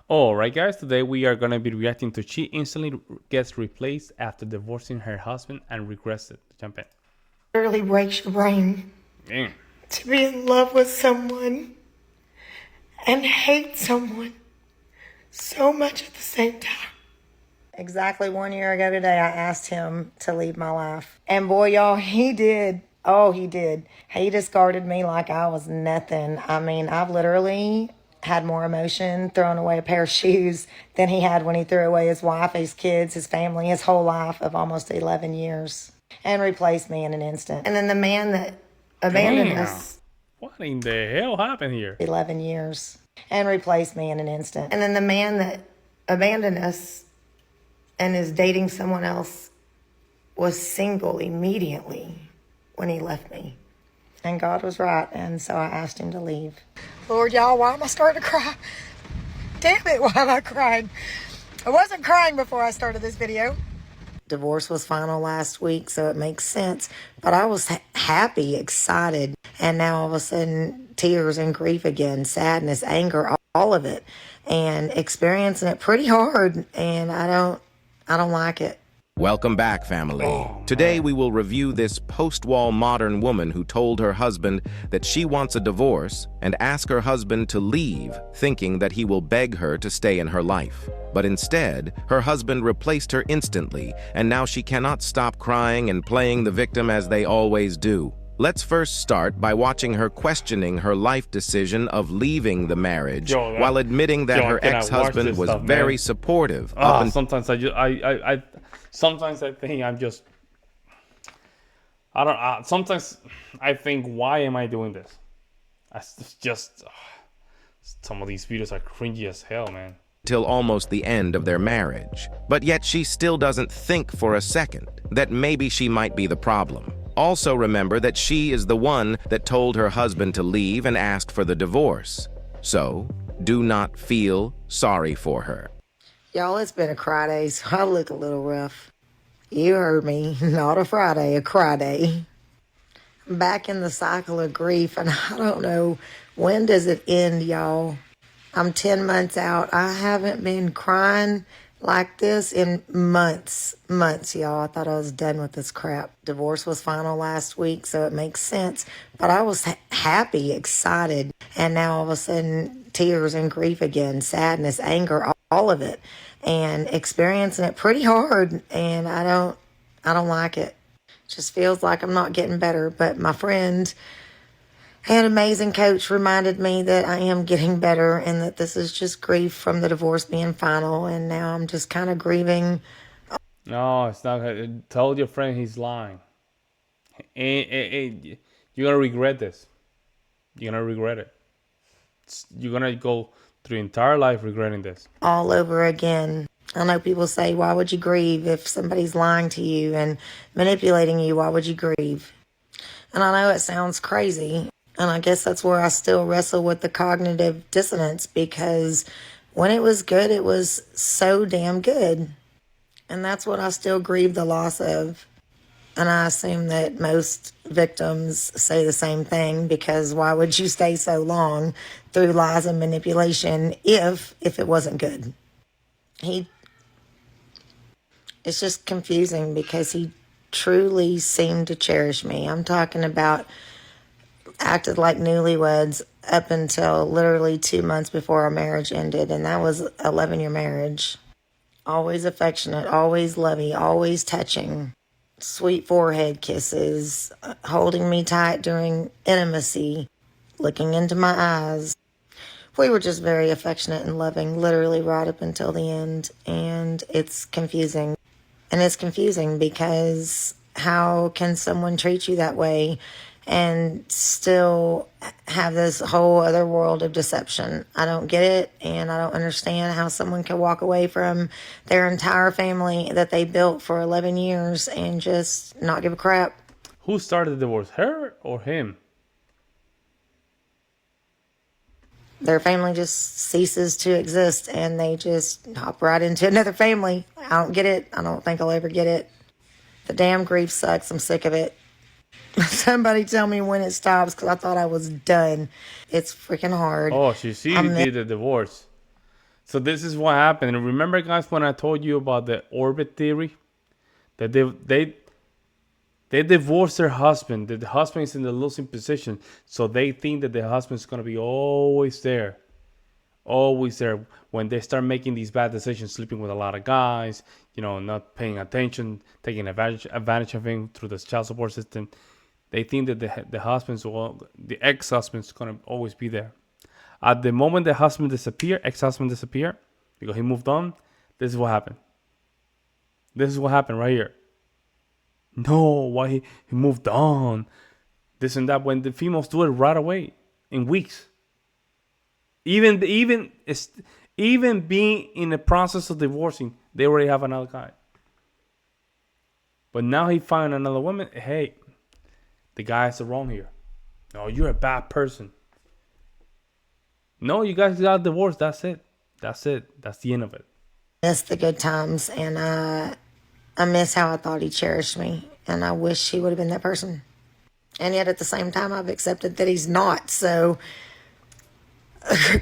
Alright guys, today we are gonna be reacting to she instantly gets replaced after divorcing her husband and regrets it. Jump in. Literally breaks your brain Damn. to be in love with someone and hate someone so much at the same time. Exactly 1 year ago today, I asked him to leave my life. And boy, y'all, he did. Oh, he did. He discarded me like I was nothing. I mean, I've literally had more emotion throwing away a pair of shoes than he had when he threw away his wife, his kids, his family, his whole life of almost 11 years and replaced me in an instant. And then the man that abandoned Damn. us, What in the hell happened here? 11 years, and replaced me in an instant. And then the man that abandoned us and is dating someone else was single immediately when he left me. And God was right, and so I asked him to leave. Lord, y'all, why am I starting to cry? Damn it, why am I crying? I wasn't crying before I started this video. Divorce was final last week, so it makes sense. But I was happy, excited, and now all of a sudden, tears and grief again, sadness, anger, all of it, and experiencing it pretty hard, and I don't like it. Welcome back, family. Today we will review this post-wall modern woman who told her husband that she wants a divorce and ask her husband to leave, thinking that he will beg her to stay in her life. But instead, her husband replaced her instantly, and now she cannot stop crying and playing the victim as they always do. Let's first start by watching her questioning her life decision of leaving the marriage while admitting that her ex-husband was very supportive. Sometimes sometimes I think I'm just, sometimes I think, why am I doing this? Some of these videos are cringy as hell, man. Till almost the end of their marriage. But yet she still doesn't think for a second that maybe she might be the problem. Also remember that she is the one that told her husband to leave and asked for the divorce. So, do not feel sorry for her. Y'all, it's been a cry day, so I look a little rough. You heard me, not a Friday, a cry day. I'm back in the cycle of grief, and I don't know, when does it end, y'all? I'm 10 months out. I haven't been crying like this in months, y'all. I thought I was done with this crap. Divorce was final last week, so it makes sense. But I was happy, excited, and now all of a sudden, tears and grief again, sadness, anger, all of it, and experiencing it pretty hard. And I don't like it. Just feels like I'm not getting better. But my friend, an amazing coach, reminded me that I am getting better and that this is just grief from the divorce being final. And now I'm just kind of grieving. No, it's not. Tell your friend he's lying. You're gonna regret this. You're gonna regret it. You're gonna go through your entire life regretting this. All over again. I know people say, why would you grieve if somebody's lying to you and manipulating you? Why would you grieve? And I know it sounds crazy. And I guess that's where I still wrestle with the cognitive dissonance, because when it was good, it was so damn good. And that's what I still grieve the loss of. And I assume that most victims say the same thing, because why would you stay so long through lies and manipulation if it wasn't good? It's just confusing, because he truly seemed to cherish me. I'm talking about acted like newlyweds up until literally 2 months before our marriage ended, and that was 11-year marriage. Always affectionate, always loving, always touching, sweet forehead kisses, holding me tight during intimacy, looking into my eyes. We were just very affectionate and loving, literally right up until the end, and it's confusing. And it's confusing because how can someone treat you that way and still have this whole other world of deception? I don't get it, and I don't understand how someone can walk away from their entire family that they built for 11 years and just not give a crap. Who started the divorce, her or him? Their family just ceases to exist, and they just hop right into another family. I don't get it. I don't think I'll ever get it. The damn grief sucks. I'm sick of it. Somebody tell me when it stops, because I thought I was done. It's freaking hard. Oh, she did the divorce. So this is what happened. And remember, guys, when I told you about the orbit theory, that they divorced their husband. That the husband is in the losing position, so they think that the husband's gonna be always there when they start making these bad decisions, sleeping with a lot of guys, not paying attention, taking advantage of him through the child support system. They think that the ex-husband's gonna always be there. At the moment the ex-husband disappear, because he moved on, this is what happened. This is what happened right here. No, why he moved on? This and that. When the females do it right away, in weeks. Even being in the process of divorcing, they already have another guy. But now he found another woman. Hey, the guy has the wrong here. No, you're a bad person. No, you guys got divorced. That's it. That's the end of it. Miss the good times, and I miss how I thought he cherished me, and I wish he would have been that person. And yet at the same time, I've accepted that he's not. So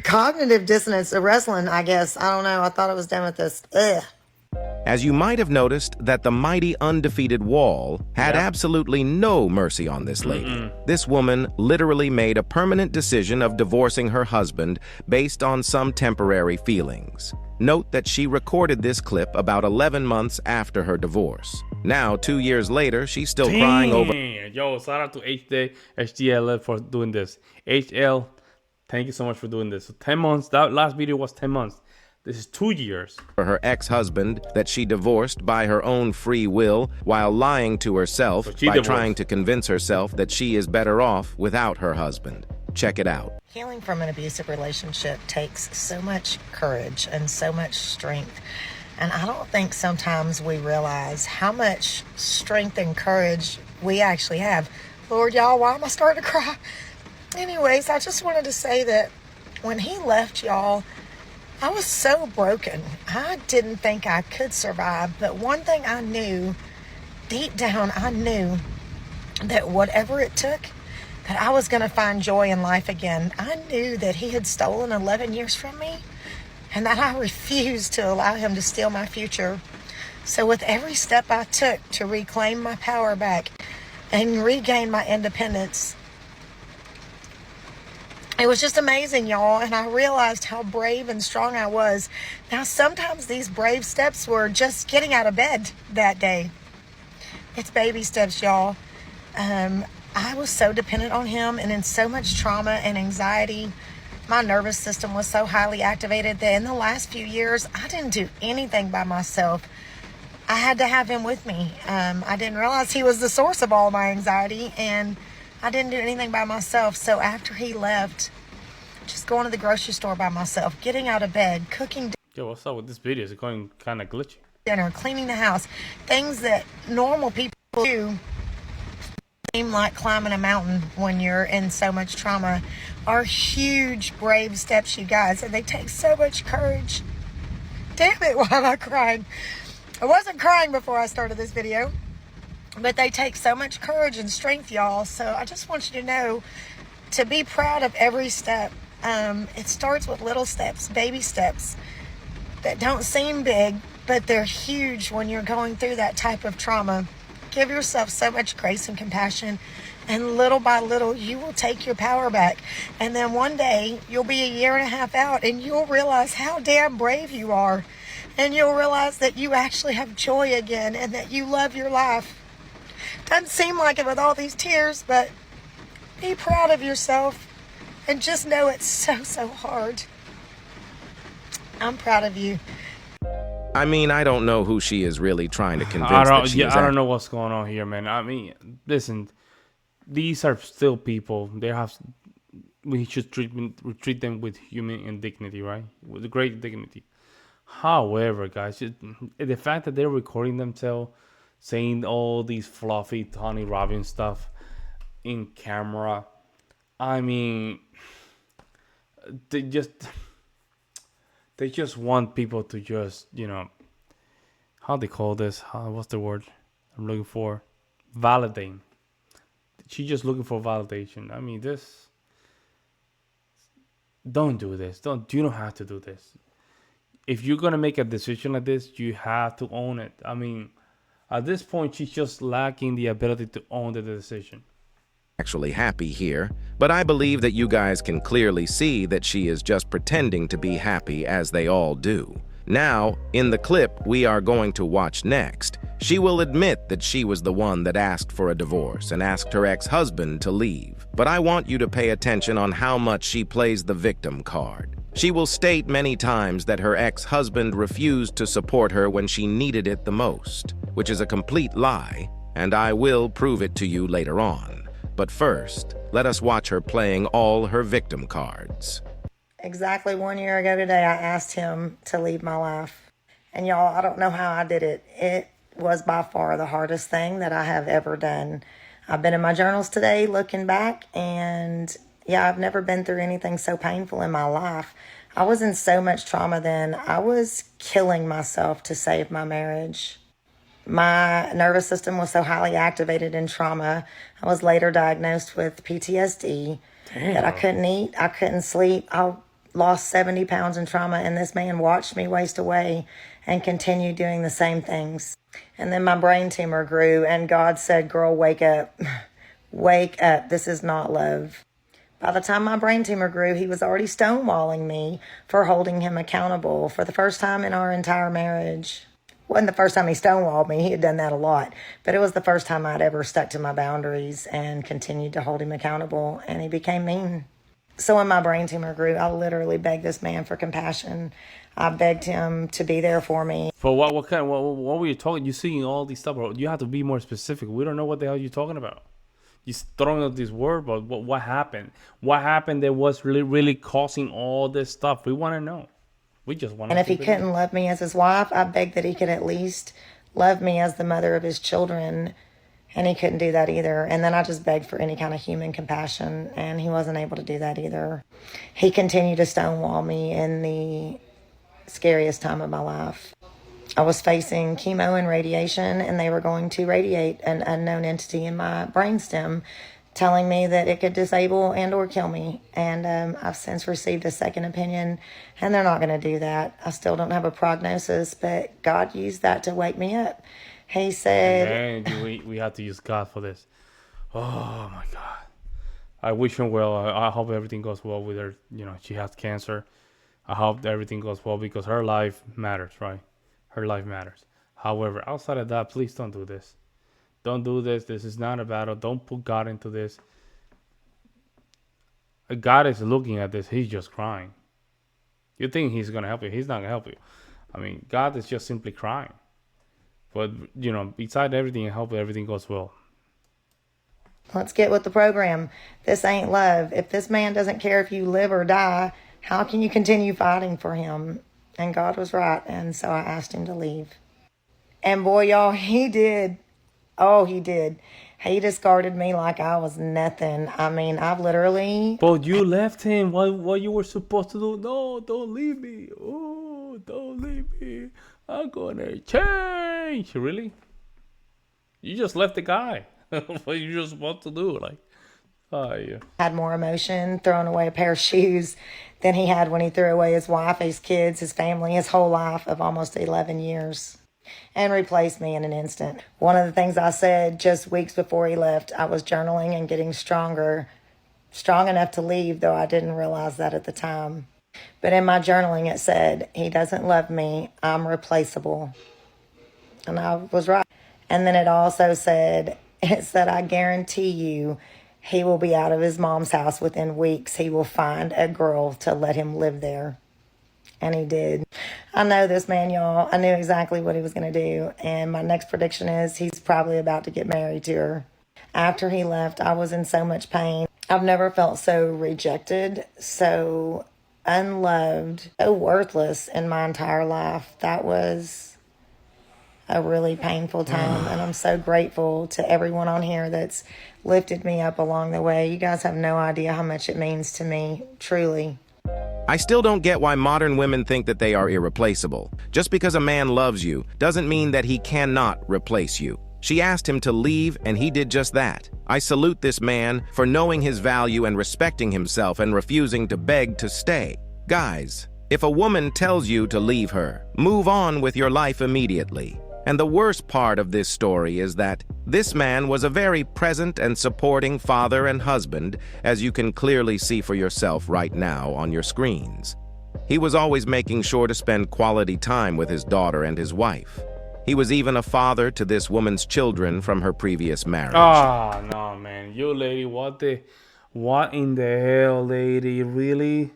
cognitive dissonance, wrestling, I guess. I don't know. I thought I was done with this. Ugh. As you might have noticed, that the mighty undefeated Wall had absolutely no mercy on this lady. This woman literally made a permanent decision of divorcing her husband based on some temporary feelings. Note that she recorded this clip about 11 months after her divorce. Now, 2 years later, she's still crying over... Yo, shout out to HDL for doing this. HL, thank you so much for doing this. So 10 months, that last video was 10 months. This is 2 years. For her ex-husband that she divorced by her own free will while lying to herself by trying to convince herself that she is better off without her husband. Check it out. Healing from an abusive relationship takes so much courage and so much strength. And I don't think sometimes we realize how much strength and courage we actually have. Lord, y'all, why am I starting to cry? Anyways, I just wanted to say that when he left, y'all, I was so broken. I didn't think I could survive. But one thing I knew, deep down, I knew that whatever it took, that I was going to find joy in life again. I knew that he had stolen 11 years from me, and that I refused to allow him to steal my future. So with every step I took to reclaim my power back and regain my independence, it was just amazing, y'all, and I realized how brave and strong I was. Now, sometimes these brave steps were just getting out of bed that day. It's baby steps, y'all. I was so dependent on him and in so much trauma and anxiety. My nervous system was so highly activated that in the last few years, I didn't do anything by myself. I had to have him with me. I didn't realize he was the source of all my anxiety, and I didn't do anything by myself. So after he left, just going to the grocery store by myself, getting out of bed, cooking Yo, what's up with this video? It's going kind of glitchy. dinner, cleaning the house, things that normal people do seem like climbing a mountain when you're in so much trauma, are huge, brave steps, you guys, and they take so much courage. Damn it, why am I crying? I wasn't crying before I started this video, but they take so much courage and strength, y'all. So I just want you to know to be proud of every step. It starts with little steps, baby steps that don't seem big, but they're huge when you're going through that type of trauma. Give yourself so much grace and compassion, and little by little, you will take your power back. And then one day, you'll be a year and a half out, and you'll realize how damn brave you are. And you'll realize that you actually have joy again, and that you love your life. Doesn't seem like it with all these tears, but be proud of yourself, and just know it's so hard. I'm proud of you. I mean, I don't know who she is really trying to convince that she is. I don't know what's going on here, man. I mean, listen, these are still people. We should treat them with human dignity, right? With great dignity. However, guys, the fact that they're recording themselves saying all these fluffy Tony Robbins stuff in camera, I mean, they just want people to just, how they call this? What's the word I'm looking for? Validating. She's just looking for validation. I mean, don't do this. You don't have to do this. if you're gonna make a decision like this, you have to own it. I mean, at this point, she's just lacking the ability to own the decision. Actually happy here, but I believe that you guys can clearly see that she is just pretending to be happy as they all do. Now, in the clip we are going to watch next, she will admit that she was the one that asked for a divorce and asked her ex-husband to leave. But I want you to pay attention on how much she plays the victim card. She will state many times that her ex-husband refused to support her when she needed it the most, which is a complete lie, and I will prove it to you later on. But first, let us watch her playing all her victim cards. Exactly 1 year ago today, I asked him to leave my life. And y'all, I don't know how I did it. It was by far the hardest thing that I have ever done. I've been in my journals today looking back, and yeah, I've never been through anything so painful in my life. I was in so much trauma then. I was killing myself to save my marriage. My nervous system was so highly activated in trauma. I was later diagnosed with PTSD. That I couldn't eat, I couldn't sleep. I lost 70 pounds in trauma, and this man watched me waste away and continued doing the same things. And then my brain tumor grew, and God said, girl, wake up. Wake up. This is not love. By the time my brain tumor grew, he was already stonewalling me for holding him accountable for the first time in our entire marriage. Wasn't the first time he stonewalled me. He had done that a lot. But it was the first time I'd ever stuck to my boundaries and continued to hold him accountable. And he became mean. So when my brain tumor grew, I literally begged this man for compassion. I begged him to be there for me. For what were you talking? You seeing all these stuff, bro. You have to be more specific. We don't know what the hell you're talking about. You're throwing out this word, but what happened? What happened that was really causing all this stuff? We want to know. We just want to. And if he couldn't love me as his wife, I begged that he could at least love me as the mother of his children. And he couldn't do that either. And then I just begged for any kind of human compassion, and he wasn't able to do that either. He continued to stonewall me in the scariest time of my life. I was facing chemo and radiation, and they were going to radiate an unknown entity in my brainstem, telling me that it could disable and or kill me. And I've since received a second opinion, and they're not going to do that. I still don't have a prognosis, but God used that to wake me up. He said... And we have to use God for this. Oh, my God. I wish him well. I hope everything goes well with her. You know, she has cancer. I hope everything goes well because her life matters, right? Her life matters. However, outside of that, please don't do this. Don't do this. This is not a battle. Don't put God into this. God is looking at this. He's just crying. You think he's going to help you. He's not going to help you. I mean, God is just simply crying. But, you know, beside everything, I hope everything goes well. Let's get with the program. This ain't love. If this man doesn't care if you live or die, how can you continue fighting for him? And God was right. And so I asked him to leave. And boy, y'all, he did. Oh, he did. He discarded me like I was nothing. I mean, I've literally... But you left him. What you were supposed to do? No, don't leave me. Oh, don't leave me. I'm gonna change. Really? You just left the guy. What you just supposed to do? Like, oh yeah. Had more emotion throwing away a pair of shoes than he had when he threw away his wife, his kids, his family, his whole life of almost 11 years. And replaced me in an instant. One of the things I said just weeks before he left, I was journaling and getting stronger, strong enough to leave, though I didn't realize that at the time. But in my journaling, it said, he doesn't love me, I'm replaceable. And I was right. And then it also said, I guarantee you, he will be out of his mom's house within weeks. He will find a girl to let him live there. And he did. I know this man, y'all. I knew exactly what he was going to do. And my next prediction is he's probably about to get married to her. After he left, I was in so much pain. I've never felt so rejected, so unloved, so worthless in my entire life. That was a really painful time. And I'm so grateful to everyone on here that's lifted me up along the way. You guys have no idea how much it means to me, truly. I still don't get why modern women think that they are irreplaceable. Just because a man loves you doesn't mean that he cannot replace you. She asked him to leave, and he did just that. I salute this man for knowing his value and respecting himself and refusing to beg to stay. Guys, If a woman tells you to leave her, move on with your life immediately. And the worst part of this story is that this man was a very present and supporting father and husband, as you can clearly see for yourself right now on your screens. He was always making sure to spend quality time with his daughter and his wife. He was even a father to this woman's children from her previous marriage. Ah, no, man. You lady, what in the hell, lady? Really?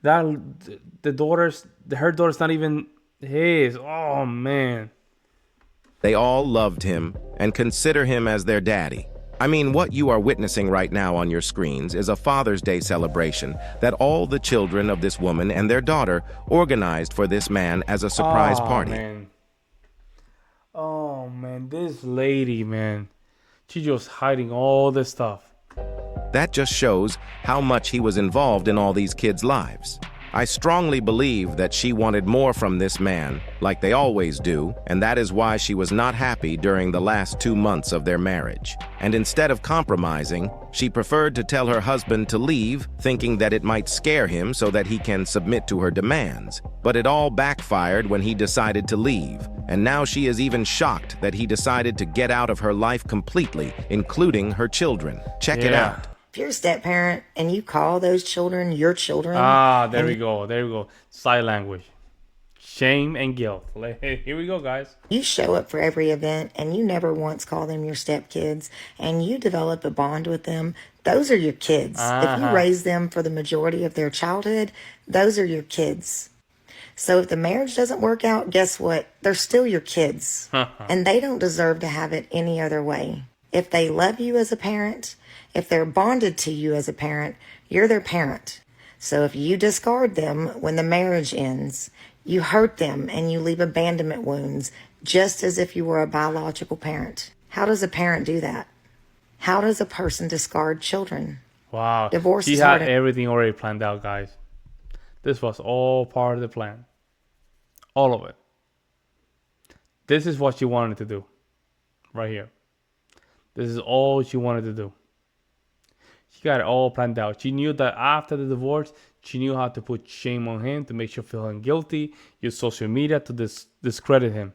That her daughter's not even his. Oh, man. They all loved him and consider him as their daddy. I mean, what you are witnessing right now on your screens is a Father's Day celebration that all the children of this woman and their daughter organized for this man as a surprise party. Man. Oh, man. This lady, man. She just hiding all this stuff. That just shows how much he was involved in all these kids' lives. I strongly believe that she wanted more from this man, like they always do, and that is why she was not happy during the last 2 months of their marriage. And instead of compromising, she preferred to tell her husband to leave, thinking that it might scare him so that he can submit to her demands. But it all backfired when he decided to leave, and now she is even shocked that he decided to get out of her life completely, including her children. Check it out. If you're a step parent and you call those children your children. There we go. There we go. Sign language. Shame and guilt. Here we go, guys. You show up for every event and you never once call them your stepkids and you develop a bond with them. Those are your kids. If you raise them for the majority of their childhood, those are your kids. So if the marriage doesn't work out, guess what? They're still your kids. And they don't deserve to have it any other way. If they love you as a parent, if they're bonded to you as a parent, you're their parent. So if you discard them when the marriage ends, you hurt them and you leave abandonment wounds, just as if you were a biological parent. How does a parent do that? How does a person discard children? Wow. Divorce she is had hard. everything already planned out, guys. This was all part of the plan. All of it. This is what she wanted to do. Right here. This is all she wanted to do. She got it all planned out. She knew that after the divorce, she knew how to put shame on him to make sure feeling guilty. Use social media to discredit him,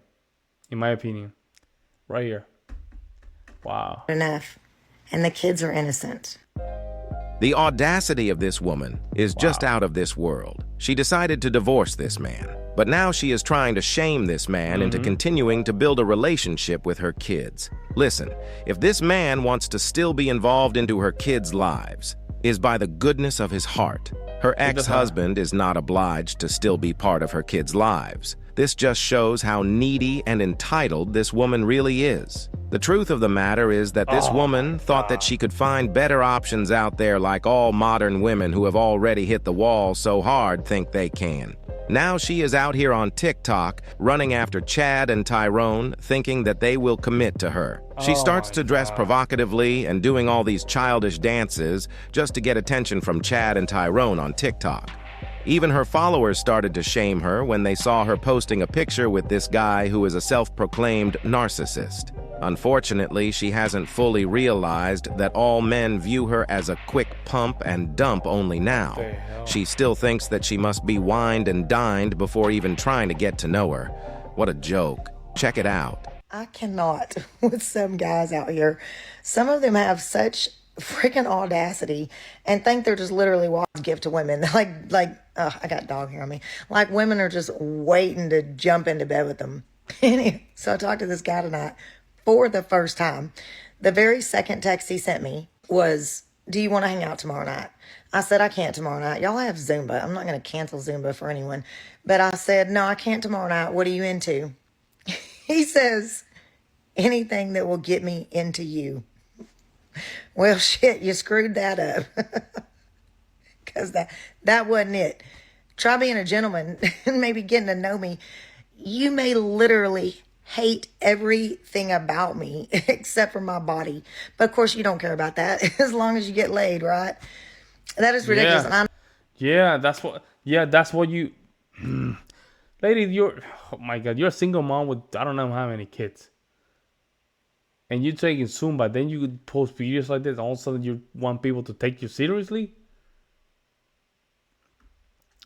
in my opinion. Right here. Wow. Enough. And the kids are innocent. The audacity of this woman is just out of this world. She decided to divorce this man, but now she is trying to shame this man into continuing to build a relationship with her kids. Listen, if this man wants to still be involved into her kids' lives, is by the goodness of his heart. Her ex-husband is not obliged to still be part of her kids' lives. This just shows how needy and entitled this woman really is. The truth of the matter is that this woman thought that she could find better options out there, like all modern women who have already hit the wall so hard think they can. Now she is out here on TikTok running after Chad and Tyrone, thinking that they will commit to her. She starts to dress provocatively and doing all these childish dances just to get attention from Chad and Tyrone on TikTok. Even her followers started to shame her when they saw her posting a picture with this guy who is a self-proclaimed narcissist. Unfortunately, she hasn't fully realized that all men view her as a quick pump and dump only now. She still thinks that she must be wined and dined before even trying to get to know her. What a joke. Check it out. I cannot with some guys out here. Some of them have such freaking audacity and think they're just literally God's gift to women. I got dog hair on me. Like women are just waiting to jump into bed with them. So I talked to this guy tonight for the first time. The very second text he sent me was, "Do you want to hang out tomorrow night?" I said, "I can't tomorrow night. Y'all have Zumba." I'm not going to cancel Zumba for anyone. But I said, "No, I can't tomorrow night. What are you into?" He says, "Anything that will get me into you." Well, shit, you screwed that up. Because that wasn't it. Try being a gentleman and maybe getting to know me. You may literally hate everything about me except for my body. But, of course, you don't care about that as long as you get laid, right? That is ridiculous. Yeah, that's what you... Lady, oh my God, you're a single mom with I don't know how many kids. And you're taking Zumba, then you could post videos like this, and all of a sudden you want people to take you seriously?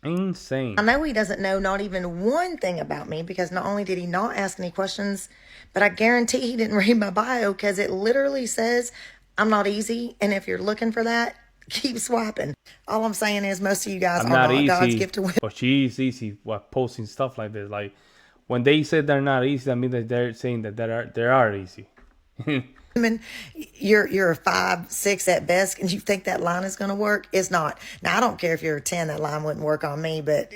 Insane. I know he doesn't know not even one thing about me because not only did he not ask any questions, but I guarantee he didn't read my bio because it literally says I'm not easy. And if you're looking for that, keep swiping. All I'm saying is most of you guys I'm are not not God's easy, gift to women. but she is easy while posting stuff like this. Like when they said they're not easy, that means that they're saying that they are easy. You're a 5'6" at best, and you think that line is going to work. It's not. Now I don't care if you're a 10, that line wouldn't work on me. But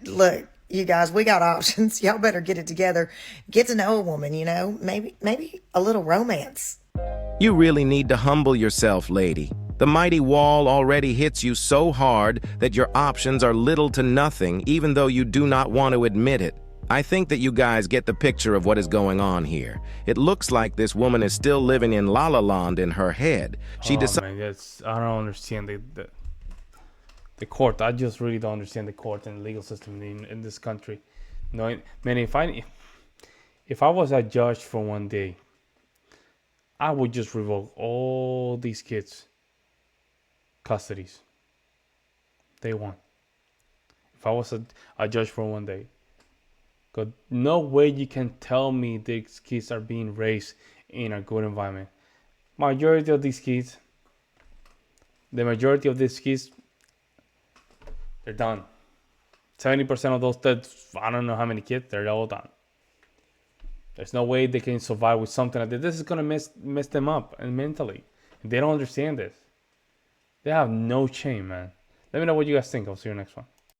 look, you guys, we got options. Y'all better get it together. Get to know a woman. Maybe a little romance. You really need to humble yourself, lady. The mighty wall already hits you so hard that your options are little to nothing, even though you do not want to admit it. I think that you guys get the picture of what is going on here. It looks like this woman is still living in La La Land in her head. She Oh man, I don't understand the court. I just really don't understand the court and the legal system in this country. No, man, if I was a judge for one day, I would just revoke all these kids' custodies. Day one. If I was a judge for one day. Because no way you can tell me these kids are being raised in a good environment. Majority of these kids, the majority of these kids, they're done. 70% of those, I don't know how many kids, they're all done. There's no way they can survive with something like this. This is going to mess them up and mentally. They don't understand this. They have no shame, man. Let me know what you guys think. I'll see you next one.